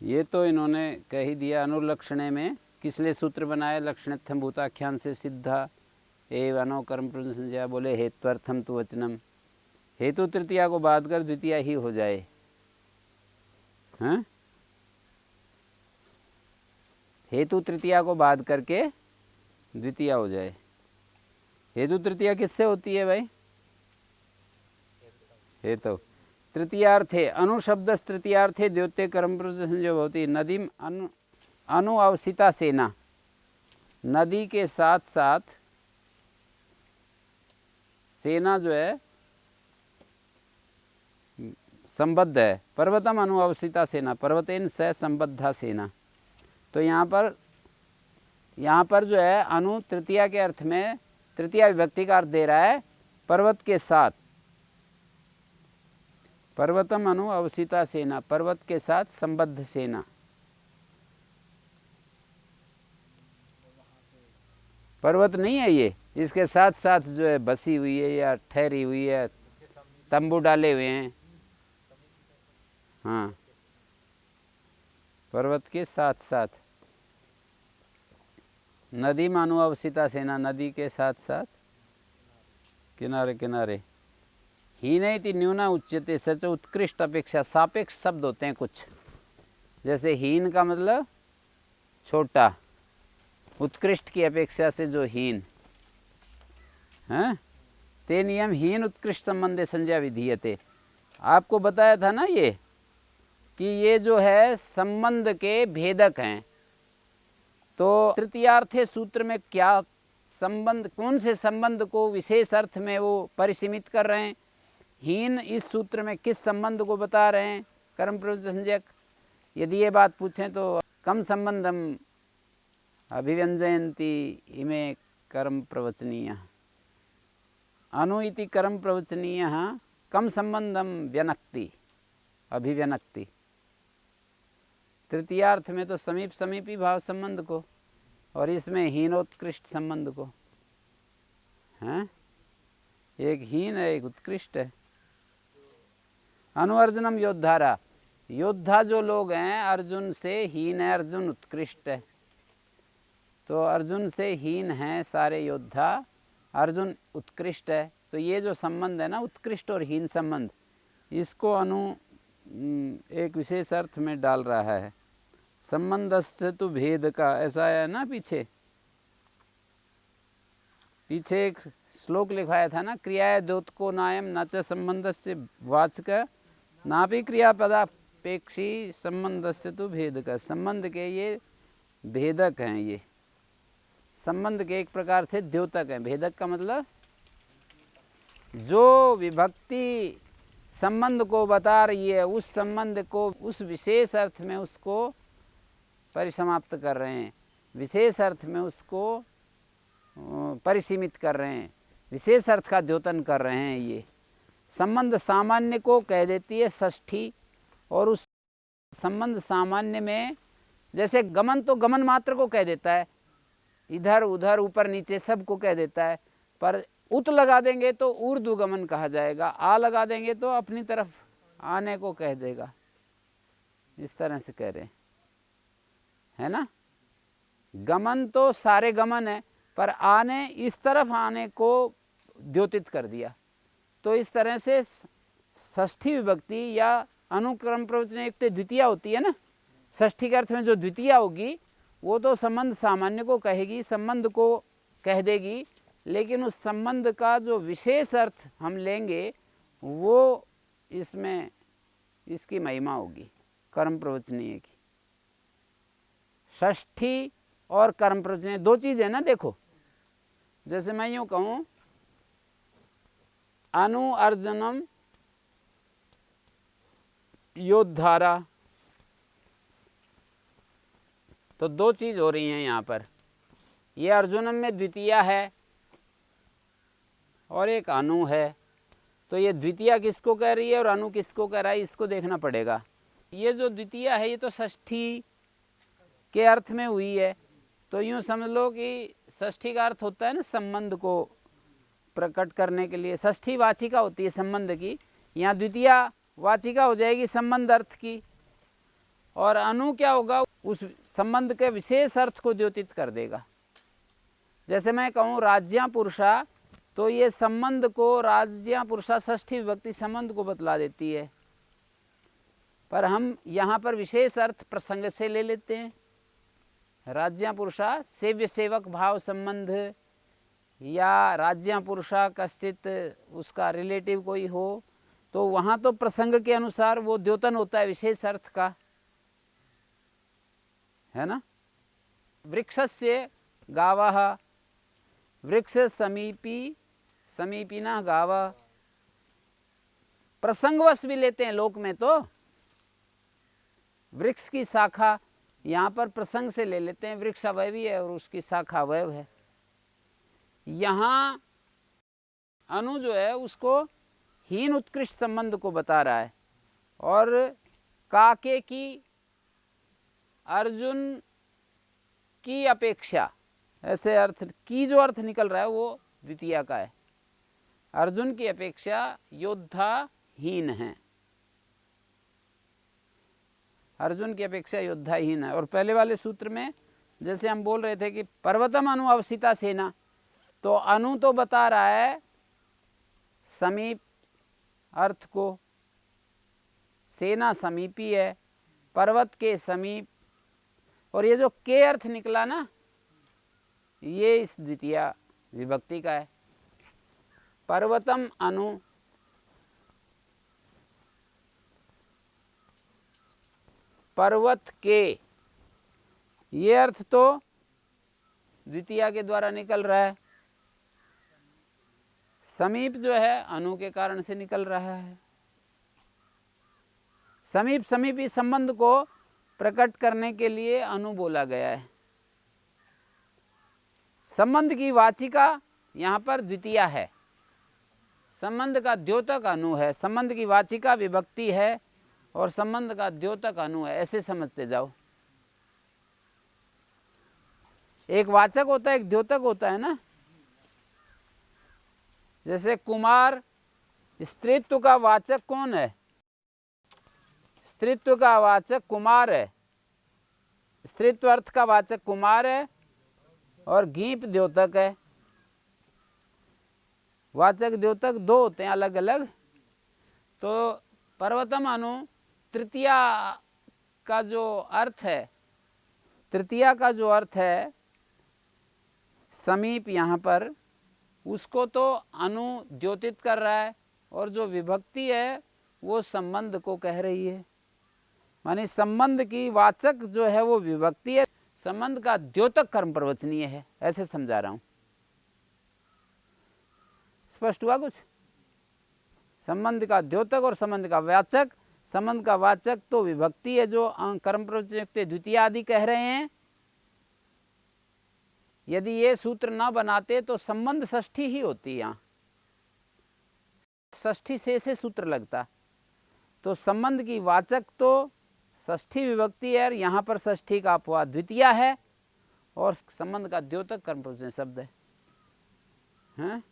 ये तो इन्होंने कह ही दिया अनुलक्षणे में, किस लिए सूत्र बनाया, लक्षणत्थम भूताख्यान से सिद्धा एवं अनो कर्म संज्ञा, बोले हेत्वर्थम तु वचनम, हेतु तृतीया को बात कर द्वितीया ही हो जाए। हाँ, हेतु तृतीया को बात करके द्वितीया हो जाए। हेतु तृतीया किससे होती है भाई? हेतु तृतीयार्थे अनुशब्द तृतीयार्थे द्योत्य कर्म जो होती नदीम अनु अवसिता सेना, नदी के साथ साथ सेना जो है संबद्ध है। पर्वतम अनु अवसिता सेना, पर्वतेन स संबद्धा सेना। तो यहाँ पर जो है अनु तृतीया के अर्थ में तृतीया विभक्ति का अर्थ दे रहा है पर्वत के साथ। पर्वतम अनु अवसिता सेना, पर्वत के साथ संबद्ध सेना। पर्वत नहीं है ये, इसके साथ साथ जो है बसी हुई है या ठहरी हुई है, तंबू डाले हुए हैं। हाँ, पर्वत के साथ साथ नदी मानु अवसिता सेना, नदी के साथ साथ किनारे किनारे। हीनैति न्यूना उच्यते, सच उत्कृष्ट अपेक्षा, सापेक्ष शब्द होते हैं कुछ, जैसे हीन का मतलब छोटा, उत्कृष्ट की अपेक्षा से जो हीन है, ते नियम हीन उत्कृष्ट संबंधे संज्ञा विधीयते। आपको बताया था ना ये कि ये जो है संबंध के भेदक हैं। तो तृतीयार्थे सूत्र में क्या संबंध, कौन से संबंध को विशेष अर्थ में वो परिसीमित कर रहे हैं? हीन इस सूत्र में किस संबंध को बता रहे हैं? कर्म प्रवृत्ति संज्ञक। यदि ये बात पूछें तो कम संबंधम अभिव्यंजयन्ति इमे कर्म प्रवचनीय, अनु इति कर्म प्रवचनीय कम संबंधम व्यनक्ति अभिव्यनक्ति। तृतीयार्थ में तो समीप समीपी भाव संबंध को, और इसमें हीनोत्कृष्ट संबंध को। हैं, एक हीन है एक उत्कृष्ट है। अनुअर्जुनम योद्धारा, योद्धा जो लोग हैं अर्जुन से हीन है, अर्जुन उत्कृष्ट है। तो अर्जुन से हीन है सारे योद्धा, अर्जुन उत्कृष्ट है। तो ये जो संबंध है ना, उत्कृष्ट और हीन संबंध, इसको अनु एक विशेष अर्थ में डाल रहा है। संबंधस्य तो भेद का, ऐसा है ना, पीछे एक श्लोक लिखाया था ना, क्रियाए द्योतको नायम न च संबंधस्य वाचक नापि क्रियापदापेक्षी संबंधस्य तो भेद का। संबंध के ये भेदक हैं, ये संबंध के एक प्रकार से द्योतक हैं। भेदक का मतलब जो विभक्ति संबंध को बता रही है, उस संबंध को उस विशेष अर्थ में उसको परिसमाप्त कर रहे हैं, विशेष अर्थ में उसको परिसीमित कर रहे हैं, विशेष अर्थ का द्योतन कर रहे हैं। ये संबंध सामान्य को कह देती है षष्ठी, और उस संबंध सामान्य में जैसे गमन तो गमन मात्र को कह देता है, इधर उधर ऊपर नीचे सब को कह देता है। पर उत लगा देंगे तो ऊर्ध्व गमन कहा जाएगा, आ लगा देंगे तो अपनी तरफ आने को कह देगा। इस तरह से कह रहे है ना। गमन तो सारे गमन है, पर आने, इस तरफ आने को द्योतित कर दिया। तो इस तरह से षष्ठी विभक्ति या अनुक्रम प्रवचन एक द्वितीया होती है ना, षष्ठी के अर्थ में जो द्वितीया होगी वो तो संबंध सामान्य को कहेगी, संबंध को कह देगी, लेकिन उस संबंध का जो विशेष अर्थ हम लेंगे वो इसमें इसकी महिमा होगी कर्म प्रवचनीय की। षष्ठी और कर्म प्रवचनीय दो चीज़ है ना। देखो, जैसे मैं यूँ कहूँ अनु अर्जुनम योद्धारा, तो दो चीज़ हो रही हैं यहाँ पर। ये अर्जुनम में द्वितीया है, और एक अनु है। तो ये द्वितीया किसको कह रही है और अनु किसको कह रहा है, इसको देखना पड़ेगा। ये जो द्वितीया है ये तो षष्ठी के अर्थ में हुई है। तो यूँ समझ लो कि षष्ठी का अर्थ होता है ना संबंध को प्रकट करने के लिए, षष्ठी वाचिका होती है संबंध की, यहाँ द्वितीया वाचिका हो जाएगी संबंध अर्थ की। और अनु क्या होगा, उस संबंध के विशेष अर्थ को द्योतित कर देगा। जैसे मैं कहूँ राज्या पुरुषा, तो ये संबंध को, राज्या पुरुषा षष्ठी विभक्ति संबंध को बतला देती है, पर हम यहाँ पर विशेष अर्थ प्रसंग से ले लेते हैं। राज्या पुरुषा सेव्य सेवक भाव संबंध, या राज्या पुरुषा कश्चित उसका रिलेटिव कोई हो, तो वहाँ तो प्रसंग के अनुसार वो द्योतन होता है विशेष अर्थ का, है ना। वृक्षस्य गावः, वृक्ष समीपी, समीपिना गावः, प्रसंगवश भी लेते हैं लोक में, तो वृक्ष की शाखा यहाँ पर प्रसंग से ले लेते हैं, वृक्ष अवयवी है और उसकी शाखा अवयव है। यहाँ अनु जो है उसको हीन उत्कृष्ट संबंध को बता रहा है, और काके की, अर्जुन की अपेक्षा, ऐसे अर्थ की जो अर्थ निकल रहा है वो द्वितीया का है। अर्जुन की अपेक्षा योद्धा हीन है, अर्जुन की अपेक्षा योद्धा हीन है। और पहले वाले सूत्र में जैसे हम बोल रहे थे कि पर्वतम अनु अवसिता सेना, तो अनु तो बता रहा है समीप अर्थ को, सेना समीपी है, पर्वत के समीप, और ये जो के अर्थ निकला ना, ये इस द्वितीया विभक्ति का है। पर्वतम अनु, पर्वत के, ये अर्थ तो द्वितीया के द्वारा निकल रहा है। समीप जो है अनु के कारण से निकल रहा है। समीप समीपी संबंध को प्रकट करने के लिए अनु बोला गया है। संबंध की वाचिका यहाँ पर द्वितीया है, संबंध का द्योतक अनु है, संबंध की वाचिका विभक्ति है और संबंध का द्योतक अनु है, ऐसे समझते जाओ। एक वाचक होता है, एक द्योतक होता है ना। जैसे कुमार, स्त्रीत्व का वाचक कौन है, स्त्रीत्व का वाचक कुमार है, स्त्रीत्व अर्थ का वाचक कुमार है, और गीप द्योतक है। वाचक द्योतक दो होते हैं अलग अलग। तो पर्वतम अनु तृतीया का जो अर्थ है, तृतीया का जो अर्थ है समीप, यहाँ पर उसको तो अनु द्योतित कर रहा है, और जो विभक्ति है वो संबंध को कह रही है। माने संबंध की वाचक जो है वो विभक्ति है, संबंध का द्योतक कर्म प्रवचनीय है, ऐसे समझा रहा हूं। स्पष्ट हुआ कुछ? संबंध का द्योतक और संबंध का वाचक, संबंध का वाचक तो विभक्ति है जो कर्म प्रवचन द्वितीय आदि कह रहे हैं। यदि ये सूत्र न बनाते तो संबंध षष्ठी ही होती, यहाँ षष्ठी से सूत्र लगता। तो संबंध की वाचक तो षष्ठी विभक्ति है, यहाँ पर षष्ठी का अपवाद द्वितीया है, और संबंध का द्योतक कर्म प्रवचन शब्द है। हैं?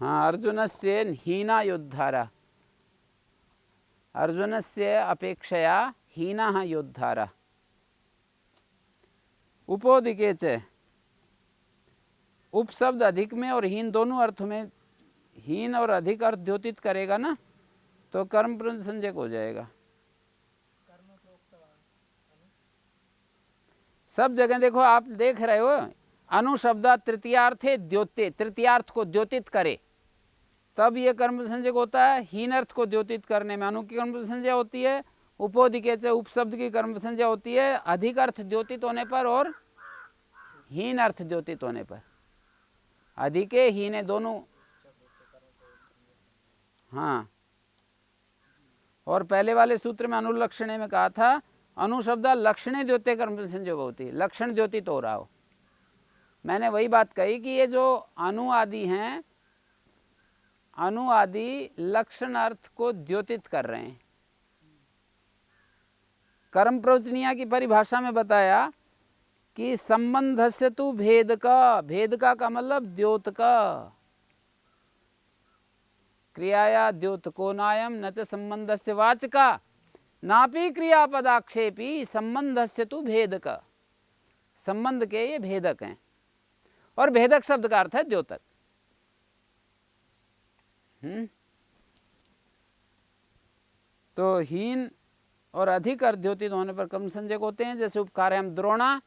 हाँ, अर्जुनस्य हीना योद्धारा, अर्जुनस्य अपेक्षया हीना योद्धारा। उपोदिके च, उप शब्द अधिक में और हीन दोनों अर्थ में, हीन और अधिक अर्थ द्योतित करेगा ना, तो कर्म संज्ञक हो जाएगा। सब जगह देखो, आप देख रहे हो अनु शब्द तृतीयार्थे द्योते, तृतीयार्थ को द्योतित करे, तब ये कर्म संज्ञक होता है। हीन अर्थ को द्योतित करने में अनु की कर्म संज्ञा होती है, उपोदिके से उप शब्द की कर्म संज्ञा होती है अधिक अर्थ द्योतित होने पर और हीन अर्थ द्योतित होने पर। अधिके हीने दोनों, हाँ। और पहले वाले सूत्र में अनुलक्षणे में कहा था अनु शब्द लक्षणे द्योते कर्म संज्ञक होती है, लक्षण द्योतित हो रहा हो, मैंने वही बात कही कि ये जो अनुआदि हैं, अनुआदि लक्षण अर्थ को द्योतित कर रहे हैं। कर्म प्रवचनीय की परिभाषा में बताया कि संबंध से तू भेद का मतलब द्योत का, क्रियाया द्योतको नायम न च संबंधस्य वाचका नापि क्रियापदाक्षेपी संबंधस्य तु भेदक। संबंध के ये भेदक हैं और भेदक शब्द का अर्थ है द्योतक। तो हीन और अधिक अर्थ द्योतित होने पर कर्म संजय होते हैं। जैसे उपकार्यम द्रोणा,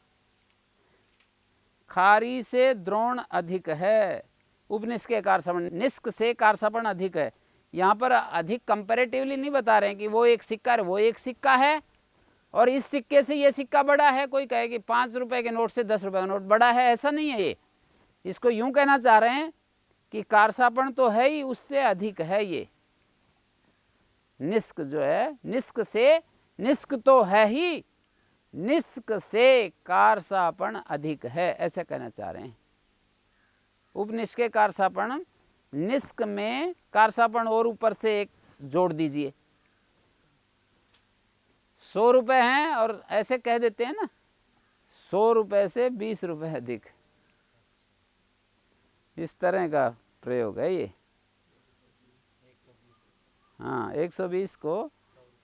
खारी से द्रोण अधिक है। उपनिष्क के कारसापण, निष्क से कारसापण अधिक है। यहाँ पर अधिक कंपैरेटिवली नहीं बता रहे हैं कि वो एक सिक्का है, वो एक सिक्का है और इस सिक्के से ये सिक्का बड़ा है। कोई कहे कि 5 रुपए के नोट से 10 रुपए का नोट बड़ा है, ऐसा नहीं है। ये इसको यूं कहना चाह रहे हैं कि कारसापण तो है ही, उससे अधिक है ये निष्क जो है। निष्क से, निष्क तो है ही, निष्क से कारसापण अधिक है, ऐसे कहना चाह रहे हैं। उपनिष्क के कारसापण, निष्क में कारसापण और ऊपर से एक जोड़ दीजिए। 100 रुपए हैं और ऐसे कह देते हैं ना 100 रुपए से 20 रुपए अधिक, इस तरह का प्रयोग है ये। हाँ, 120 को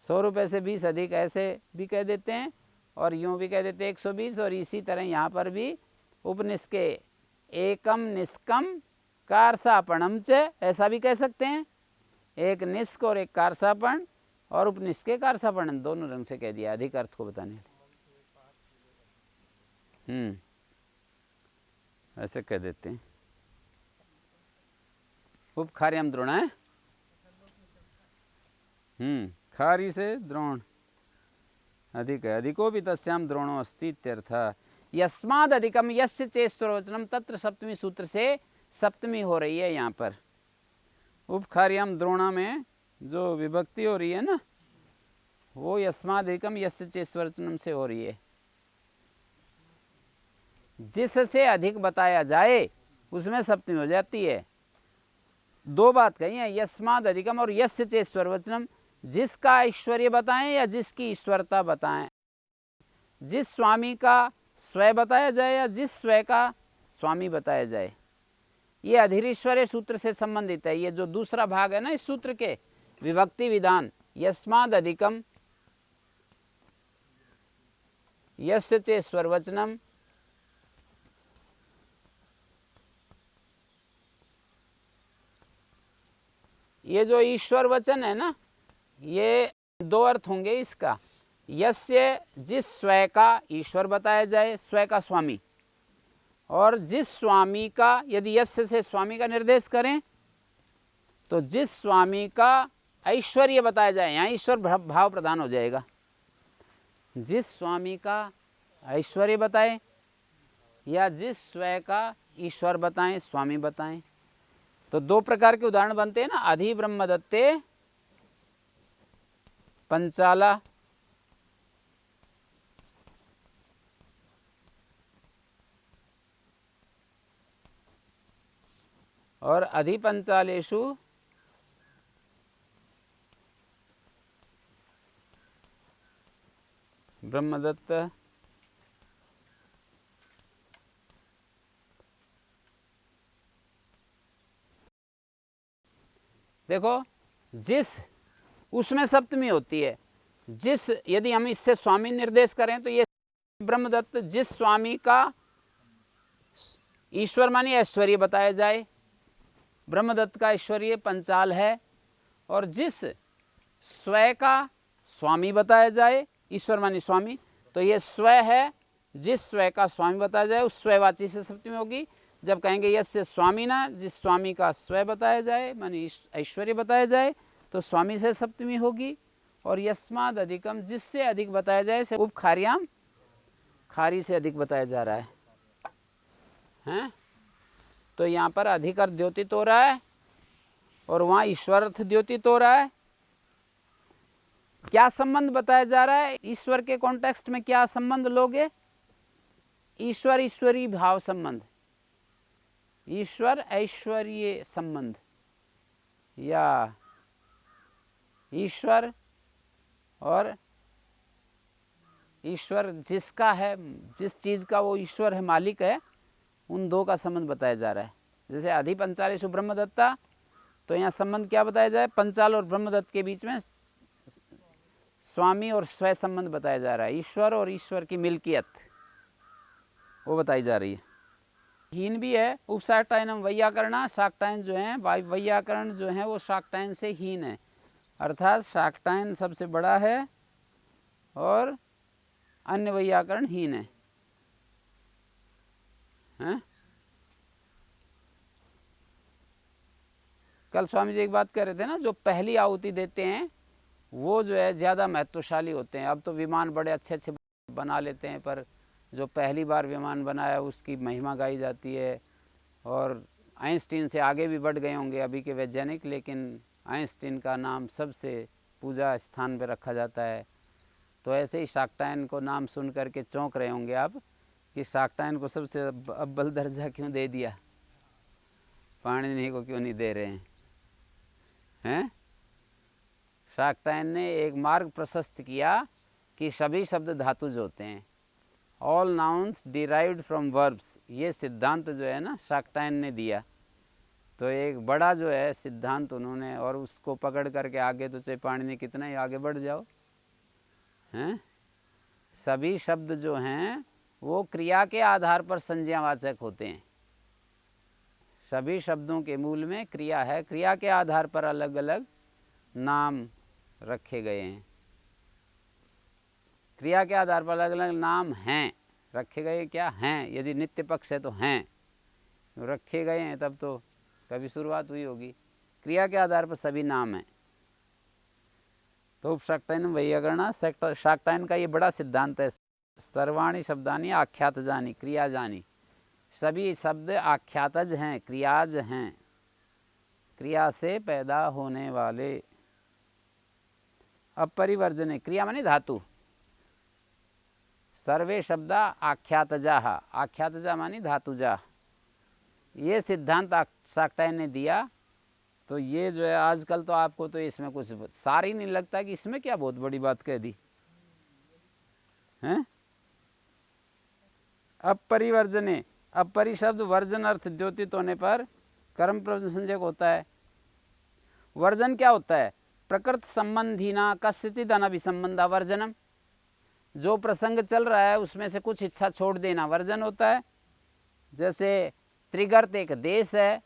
100 रुपए से 20 अधिक ऐसे भी कह देते हैं और यूं भी कह देते हैं 120। और इसी तरह यहाँ पर भी उपनिष्क के एकम निष्कम कारसापणम च, ऐसा भी कह सकते हैं। एक निष्क और एक कारसापण, और उपनिष्क के कारसापण, दोनों रंग से कह दिया अधिक अर्थ को बताने लिए। ऐसे कह देते हैं। उपखार्यम द्रोण है। खारी से द्रोण अधिक है। अधिको भी तस्याम द्रोणो अस्ति इत्यर्थ। यस्माद अधिकम यस्य चेष्टवचनम, तत्र सप्तमी सूत्र से सप्तमी हो रही है यहाँ पर। उपखार्यम द्रोणा में जो विभक्ति हो रही है ना, वो यस्माद अधिकम यस्य चेष्टवचनम से हो रही है। जिससे अधिक बताया जाए उसमें सप्तमी हो जाती है। दो बात कही है, यस्माद अधिकम और यस्य चेष्टवचनम। जिसका ऐश्वर्य बताएं या जिसकी ईश्वरता बताएं। जिस स्वामी का स्वय बताया जाए या जिस स्वय का स्वामी बताया जाए, ये अधीरीश्वर्य सूत्र से संबंधित है। ये जो दूसरा भाग है ना इस सूत्र के, विभक्ति विधान, यस्माद अधिकम यस्य चेश्वर वचनम, ये जो ईश्वर वचन है ना, ये दो अर्थ होंगे इसका। यस्य, जिस स्वय का ईश्वर बताया जाए, स्वय का स्वामी, और जिस स्वामी का, यदि यस्य से स्वामी का निर्देश करें तो जिस स्वामी का ऐश्वर्य बताया जाए, यहाँ ईश्वर भाव प्रदान हो जाएगा। जिस स्वामी का ऐश्वर्य बताए या जिस स्वय का ईश्वर बताएं, स्वामी बताएं। तो दो प्रकार के उदाहरण बनते हैं ना, अधि ब्रह्मदत्ते पंचाला और अधिपंचालेषु ब्रह्मदत्त देखो, जिस उसमें सप्तमी होती है। जिस, यदि हम इससे स्वामी निर्देश करें तो ये ब्रह्मदत्त, जिस स्वामी का ईश्वर मानी ऐश्वर्य बताया जाए, ब्रह्मदत्त का ऐश्वर्य पंचाल है, और जिस स्वय का स्वामी बताया जाए, ईश्वर मानी स्वामी, तो ये स्वय है। जिस स्वय का स्वामी बताया जाए उस स्वयवाची से सप्तमी होगी। जब कहेंगे यस्य स्वामी ना, जिस स्वामी का स्वय बताया जाए मानी ऐश्वर्य बताया जाए, तो स्वामी से सप्तमी होगी। और यस्माद अधिकम, जिससे अधिक बताया जाए, से उपखार्याम, खारी से अधिक बताया जा रहा है। तो यहाँ पर अधिक अर्थ द्योतित हो रहा है और वहाँ ईश्वर अर्थ द्योतित हो रहा है। क्या संबंध बताया जा रहा है? ईश्वर के कॉन्टेक्स्ट में क्या संबंध लोगे? ईश्वर ईश्वरी भाव संबंध। ईश्वर ऐश्वर्य संबंध, या ईश्वर और ईश्वर जिसका है, जिस चीज़ का वो ईश्वर है, मालिक है, उन दो का संबंध बताया जा रहा है। जैसे अधि पंचालेषु ब्रह्मदत्ता, तो यहाँ संबंध क्या बताया जाए, पंचाल और ब्रह्मदत्त के बीच में स्वामी और स्वय संबंध बताया जा रहा है। ईश्वर और ईश्वर की मिल्कियत वो बताई जा रही है। हीन भी है। उपशाक्टायनम वैयाकरणा, शाक्टायन जो हैं, वैयाकरण जो हैं वो शाक्टायन से हीन है, अर्थात शाक्टायन सबसे बड़ा है और अन्य वैयाकरण हीन है, हैं? कल स्वामी जी एक बात कह रहे थे ना, जो पहली आहुति देते हैं वो जो है ज़्यादा महत्वशाली होते हैं। अब तो विमान बड़े अच्छे अच्छे बना लेते हैं, पर जो पहली बार विमान बनाया उसकी महिमा गाई जाती है। और आइंस्टीन से आगे भी बढ़ गए होंगे अभी के वैज्ञानिक, लेकिन आइंस्टीन का नाम सबसे पूजा स्थान पर रखा जाता है। तो ऐसे ही शाक्टायन को नाम सुन करके चौंक रहे होंगे आप कि शाक्टायन को सबसे अव्वल दर्जा क्यों दे दिया, पाणिनि को क्यों नहीं दे रहे हैं? शाक्टायन ने एक मार्ग प्रशस्त किया कि सभी शब्द धातुज होते हैं, all nouns derived from verbs, ये सिद्धांत जो है ना शाक्टायन ने दिया। तो एक बड़ा जो है सिद्धांत उन्होंने, और उसको पकड़ करके आगे तो चाहे पाणिनि कितना ही आगे बढ़ जाओ, हैं? सभी शब्द जो हैं वो क्रिया के आधार पर संज्ञावाचक होते हैं। सभी शब्दों के मूल में क्रिया है, क्रिया के आधार पर अलग अलग नाम रखे गए हैं। क्रिया के आधार पर अलग अलग नाम हैं रखे गए। क्या हैं? यदि नित्य पक्ष है तो हैं, रखे गए हैं तब तो कभी शुरुआत हुई होगी। क्रिया के आधार पर सभी नाम हैं। तो उपशाक्टायन वैयाकरणा, शाक्टायन का ये बड़ा सिद्धांत है। सर्वाणी शब्दानी आख्यातजानी क्रियाजानी, सभी शब्द आख्यातज हैं, क्रियाज हैं, क्रिया से पैदा होने वाले। अपरिवर्जने, क्रिया माने धातु, सर्वे शब्दा आख्यातजा, आख्यातजा मानी धातुजा, ये सिद्धांत शाक्टायन ने दिया। तो ये जो है आजकल तो आपको तो इसमें कुछ सार ही नहीं लगता कि इसमें क्या बहुत बड़ी बात कह दी हैं? अपरिवर्जने, अपरि शब्द वर्जन अर्थ द्योतित होने पर कर्म प्रवचन संज्ञक होता है। वर्जन क्या होता है? प्रकृत संबंधी ना कस्यचिद अनभिसंबंधा वर्जनम, जो प्रसंग चल रहा है उसमें से कुछ इच्छा छोड़ देना वर्जन होता है। जैसे त्रिगर्त एक देश है,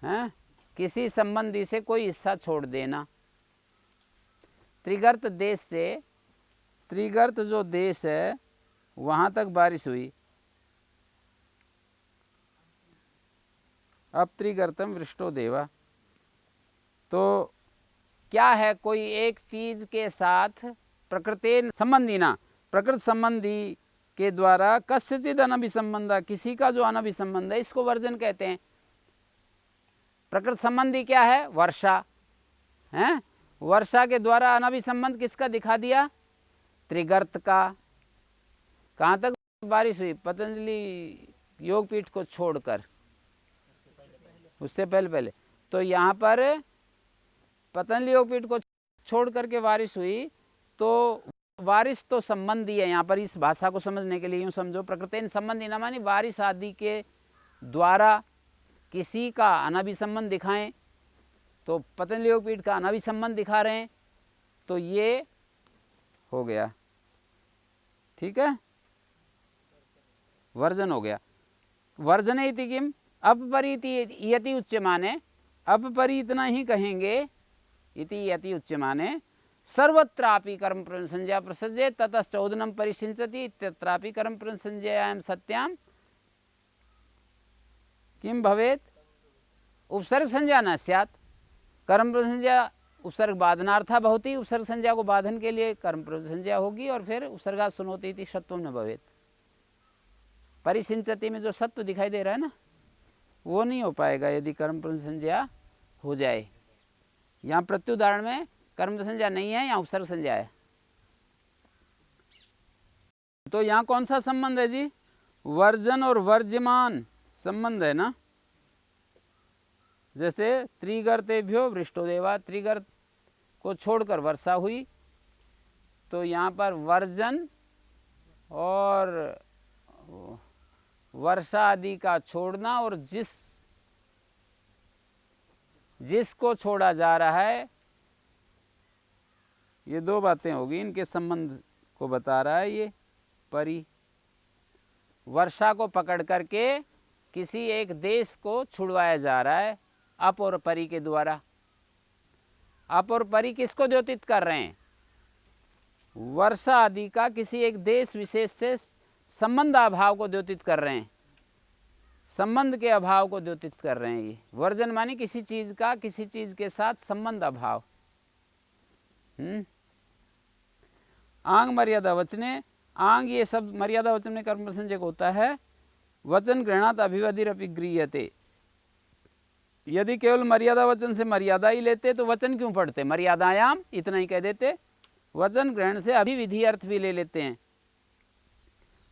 हैं? किसी संबंधी से कोई हिस्सा छोड़ देना। त्रिगर्त देश से, त्रिगर्त जो देश है वहां तक बारिश हुई, अब त्रिगर्तम वृष्टो देवा। तो क्या है? कोई एक चीज के साथ प्रकृति संबंधी ना, प्रकृति संबंधी के द्वारा कस्यचिद अनभिसंबंधा, किसी का जो अनभिसंबंध है, इसको वर्जन कहते हैं। प्रकृति संबंधी क्या है? वर्षा है। वर्षा के द्वारा अनभिसंबंध किसका दिखा दिया? त्रिगर्त का। कहाँ तक बारिश हुई? पतंजलि योगपीठ को छोड़कर, उससे पहले पहले। तो यहाँ पर पतंजलि योगपीठ को छोड़ करके बारिश हुई, तो बारिश तो संबंधी है। यहाँ पर इस भाषा को समझने के लिए यूँ समझो, प्रकृति संबंधी न मानी बारिश आदि के द्वारा किसी का अनभिसंबंध दिखाएं, तो पतंजलि योगपीठ का अनभिसंबंध दिखा रहे हैं, तो ये हो गया, ठीक है, वर्जन हो गया। वर्जन इति किम अपपरीति यति उच्यमाने, अपपरी इतना ही कहेंगे, इति यति उच्यमाने सर्वत्रापि कर्म संज्ञा प्रसज्ये ततश्चौदनम परिसिंचति तत्रापि कर्म संज्ञायां सत्याम किम भवेत उपसर्ग संज्ञा न स्यात्। कर्म संज्ञा उपसर्ग बाधनार्था भवति, उपसर्ग संज्ञा को बाधन के लिए कर्म संज्ञा होगी, और फिर उपसर्गा सुनोति इति सत्वम न भवेत। परिसिंचति में जो सत्व दिखाई दे रहा है ना, वो नहीं हो पाएगा यदि कर्म संज्ञा हो जाए। यहाँ प्रत्युदाहरण में कर्म संज्ञा नहीं है, यहाँ उपसर्ग संज्ञा है। तो यहाँ कौन सा संबंध है जी? वर्जन और वर्ज्यमान संबंध है ना, जैसे त्रिगर्तेभ्यो वृष्टो देवा, त्रिगर्त को छोड़कर वर्षा हुई, तो यहाँ पर वर्जन और वर्षा आदि का छोड़ना और जिसको छोड़ा जा रहा है, ये दो बातें होगी, इनके संबंध को बता रहा है ये परी। वर्षा को पकड़ करके किसी एक देश को छुड़वाया जा रहा है अप और परी के द्वारा। अप और परी किसको द्योतित कर रहे हैं? वर्षा आदि का किसी एक देश विशेष से संबंध अभाव को द्योतित कर रहे हैं, संबंध के अभाव को द्योतित कर रहे हैं। ये वर्जन माने किसी चीज का किसी चीज के साथ संबंध अभाव। आंग मर्यादा वचने, आंग ये सब मर्यादा वचन में कर्म संजय होता है। वचन गृहणात अभिवधिरपि गृह्यते, यदि केवल मर्यादा वचन से मर्यादा ही लेते तो वचन क्यों पढ़ते? मर्यादायाम इतना ही कह देते। वचन ग्रहण से अभिविधि अर्थ भी ले लेते हैं।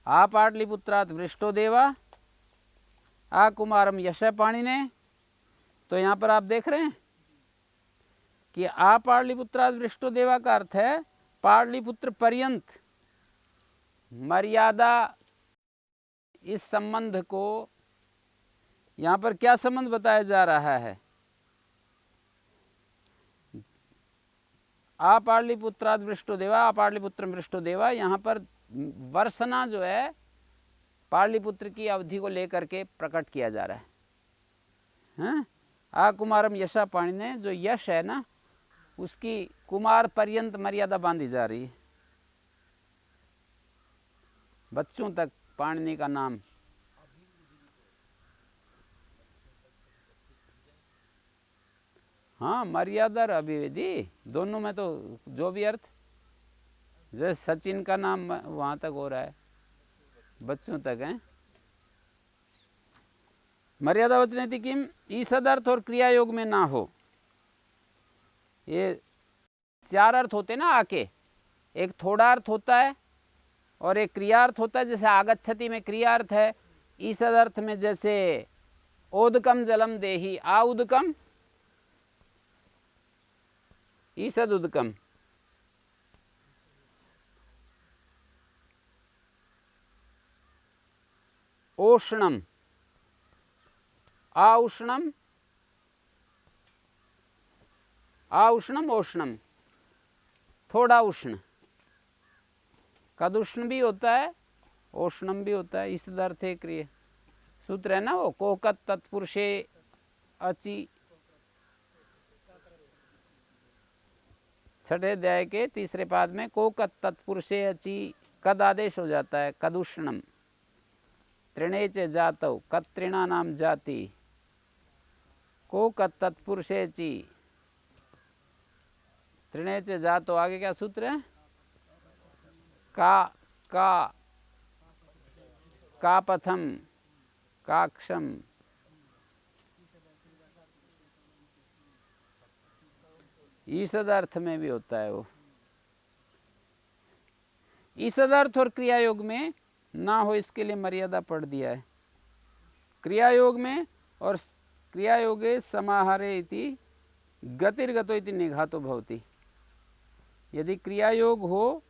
आ पाटलिपुत्रात वृष्टो देवा, आ कुमारम यश पाणिने। तो यहाँ पर आप देख रहे हैं कि आ पाटलिपुत्रात वृष्टो देवा का अर्थ है पाटलिपुत्र पर्यंत मर्यादा। इस संबंध को यहाँ पर क्या संबंध बताया जा रहा है? आ पाटलिपुत्रात वृष्टो देवा, आ पाटलिपुत्रम वृष्टो देवा। यहाँ पर वर्षना जो है पाटलिपुत्र की अवधि को लेकर के प्रकट किया जा रहा है। आ कुमारम यशा पाणिने, जो यश है ना उसकी कुमार पर्यंत मर्यादा बांधी जा रही है, बच्चों तक पाणिनि का नाम। हाँ, मर्यादा और अभिविधि दोनों में तो जो भी अर्थ, जैसे सचिन का नाम वहां तक हो रहा है, बच्चों तक है। मर्यादा वचनेति किम, ईसद अर्थ और क्रिया योग में ना हो। ये चार अर्थ होते ना आके, एक थोड़ा अर्थ होता है और एक क्रियार्थ होता है। जैसे आगच्छति में क्रियार्थ है, ईसद अर्थ में जैसे ओदकम जलम देहि, आ उदकम ईसद उदकम। ओष्णम आउष्णम, आउष्णम ओष्णम, थोड़ा उष्ण। कदुष्ण भी होता है, ओष्णम भी होता है। इस अर्थ है क्रिय सूत्र है ना वो, कोकत तत्पुरुषे अचि, छठे अध्याय के तीसरे पाद में कोकत तत्पुरुषे अचि कद आदेश हो जाता है। कदुष्णम त्रिणे च जातौ, कत्रिणा नाम जाति, कोकत तत्पुरुषे ची त्रिणे च जातो। आगे क्या सूत्र है? का पथम, काक्षम, ईसद अर्थ में भी होता है वो। ईसद अर्थ और क्रिया योग में ना हो इसके लिए मर्यादा पढ़ दिया है। क्रिया योग में और क्रिया योगे समाहारे इति गतिर्गतो इति निघातो भवति। यदि क्रिया योग हो